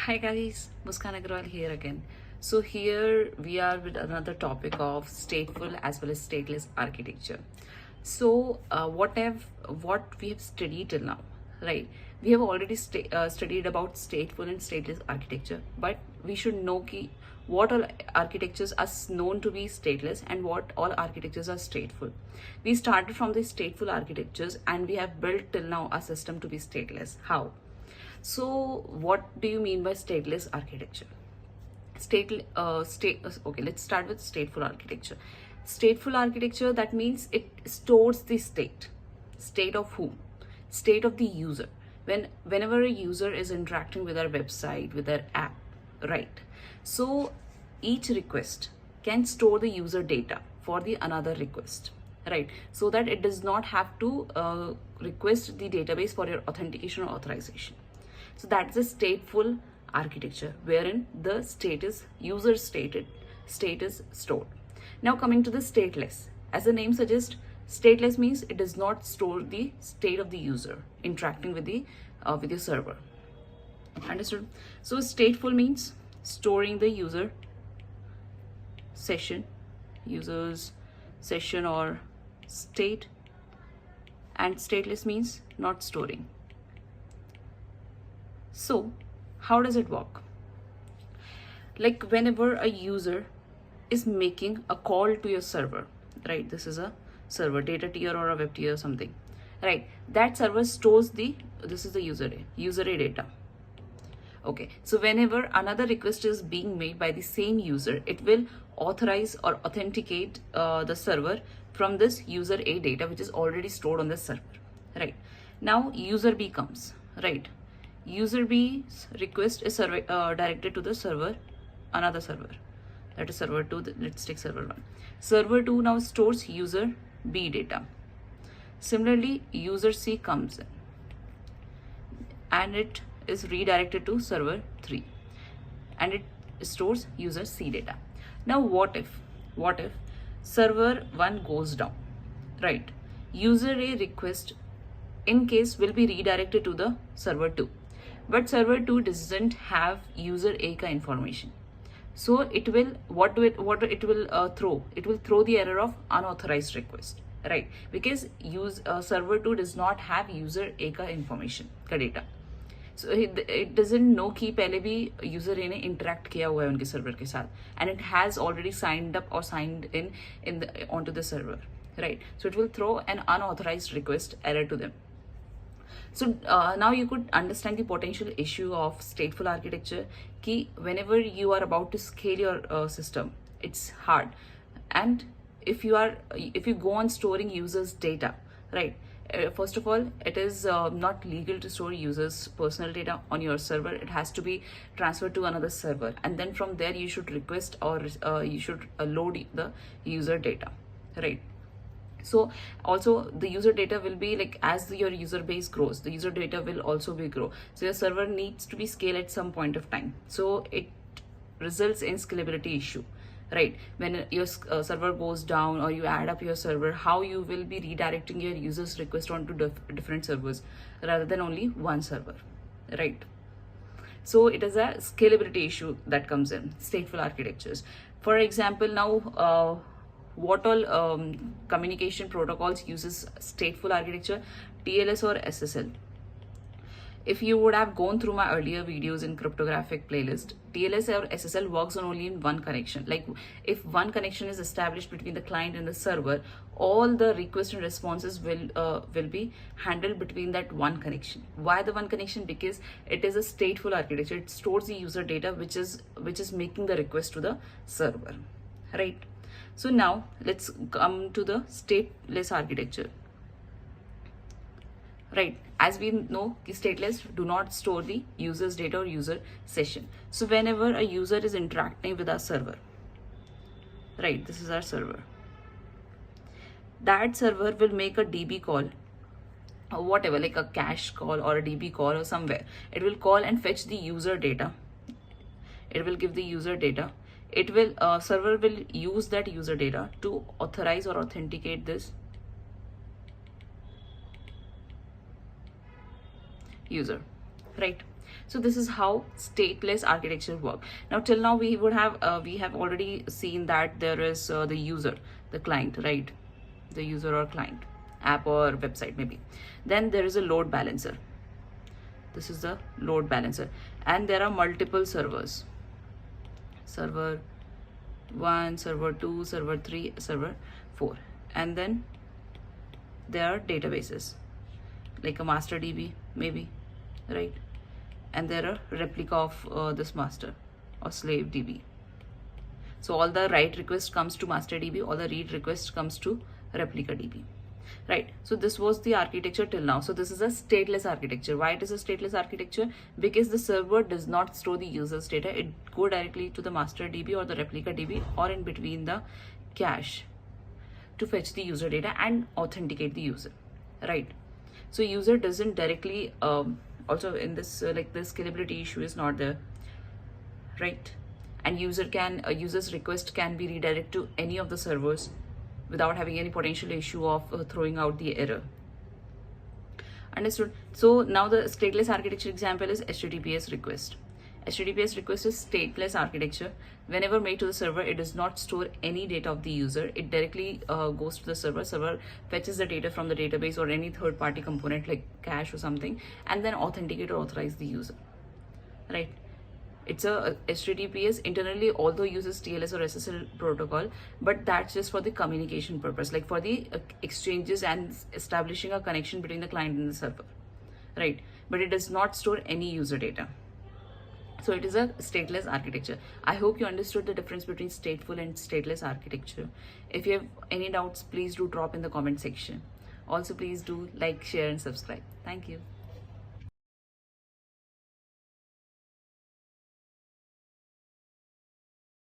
Hi guys, Muskan Agrawal here again. So here we are with another topic of stateful as well as stateless architecture. So what we have studied till now, right? We have already studied about stateful and stateless architecture, but we should know what all architectures are known to be stateless and what all architectures are stateful. We started from the stateful architectures and we have built till now a system to be stateless. How? So, what do you mean by stateless architecture? Okay, let's start with stateful architecture. Stateful architecture, that means it stores the state. State of whom? State of the user. Whenever a user is interacting with our website, with our app, right? So, each request can store the user data for the another request, right? So that it does not have to request the database for your authentication or authorization. So that's a stateful architecture wherein the state is user state is stored. Now coming to the stateless. As the name suggests, stateless means it does not store the state of the user interacting with your server. Understood? So stateful means storing the user's session or state, and stateless means not storing. So, how does it work? Like whenever a user is making a call to your server, right? This is a server, data tier or a web tier or something, right? That server stores this is the user A data. Okay, so whenever another request is being made by the same user, it will authorize or authenticate the server from this user A data, which is already stored on the server, right? Now user B comes, right? User B's request is directed to the server, another server, that is server 2, let's take server 1. Server 2 now stores user B data. Similarly, user C comes in and it is redirected to server 3 and it stores user C data. Now what if server 1 goes down, right? User A request in case will be redirected to the server 2, but server 2 doesn't have user A ka information. So it will throw the error of unauthorized request, right? Because server 2 does not have user A ka information ka data. So it doesn't know कि पहले भी user A ने interact किया हुआ है उनके server के साथ, and it has already signed up or signed in onto the server, right? So it will throw an unauthorized request error to them. So now you could understand the potential issue of stateful architecture. Ki whenever you are about to scale your system, it's hard, and if you go on storing users' data, right? First of all, it is not legal to store users' personal data on your server. It has to be transferred to another server, and then from there you should request or you should load the user data, right? So also the user data will be like, as your user base grows, the user data will also be grow. So your server needs to be scaled at some point of time. So it results in scalability issue, right? When your server goes down or you add up your server, how you will be redirecting your users request onto different servers rather than only one server, right? So it is a scalability issue that comes in stateful architectures. For example, now what all communication protocols uses stateful architecture? TLS or SSL. If you would have gone through my earlier videos in cryptographic playlist, TLS or SSL works on only in one connection. Like if one connection is established between the client and the server, all the requests and responses will be handled between that one connection. Why the one connection? Because it is a stateful architecture. It stores the user data which is making the request to the server, right? So now let's come to the stateless architecture, right? As we know, stateless do not store the user's data or user session. So whenever a user is interacting with our server, right, this is our server, that server will make a DB call or whatever, like a cache call or a DB call or somewhere. It will call and fetch the user data. It will give the user data. It will server will use that user data to authorize or authenticate this user, right? So this is how stateless architecture work. Now till now we would have we have already seen that there is the user, the client, right? The user or client, app or website maybe. Then there is a load balancer. This is the load balancer, and there are multiple servers. Server 1, server 2, server 3, server 4, and then there are databases like a master DB maybe, right? And there are replica of this master or slave DB. So all the write request comes to master DB, all the read request comes to replica DB, right? So this was the architecture till now. So this is a stateless architecture. Why it is a stateless architecture? Because the server does not store the user's data. It go directly to the master DB or the replica DB or in between the cache to fetch the user data and authenticate the user, right? So user doesn't directly also in this like the scalability issue is not there, right? And user's request can be redirected to any of the servers without having any potential issue of throwing out the error. Understood? So now the stateless architecture example is HTTPS request. HTTPS request is stateless architecture. Whenever made to the server, it does not store any data of the user. It directly goes to the server. Server fetches the data from the database or any third-party component like cache or something, and then authenticate or authorize the user, right? It's a HTTPS internally, although uses TLS or SSL protocol, but that's just for the communication purpose, like for the exchanges and establishing a connection between the client and the server, right? But it does not store any user data. So it is a stateless architecture. I hope you understood the difference between stateful and stateless architecture. If you have any doubts, please do drop in the comment section. Also, please do like, share, and subscribe. Thank you.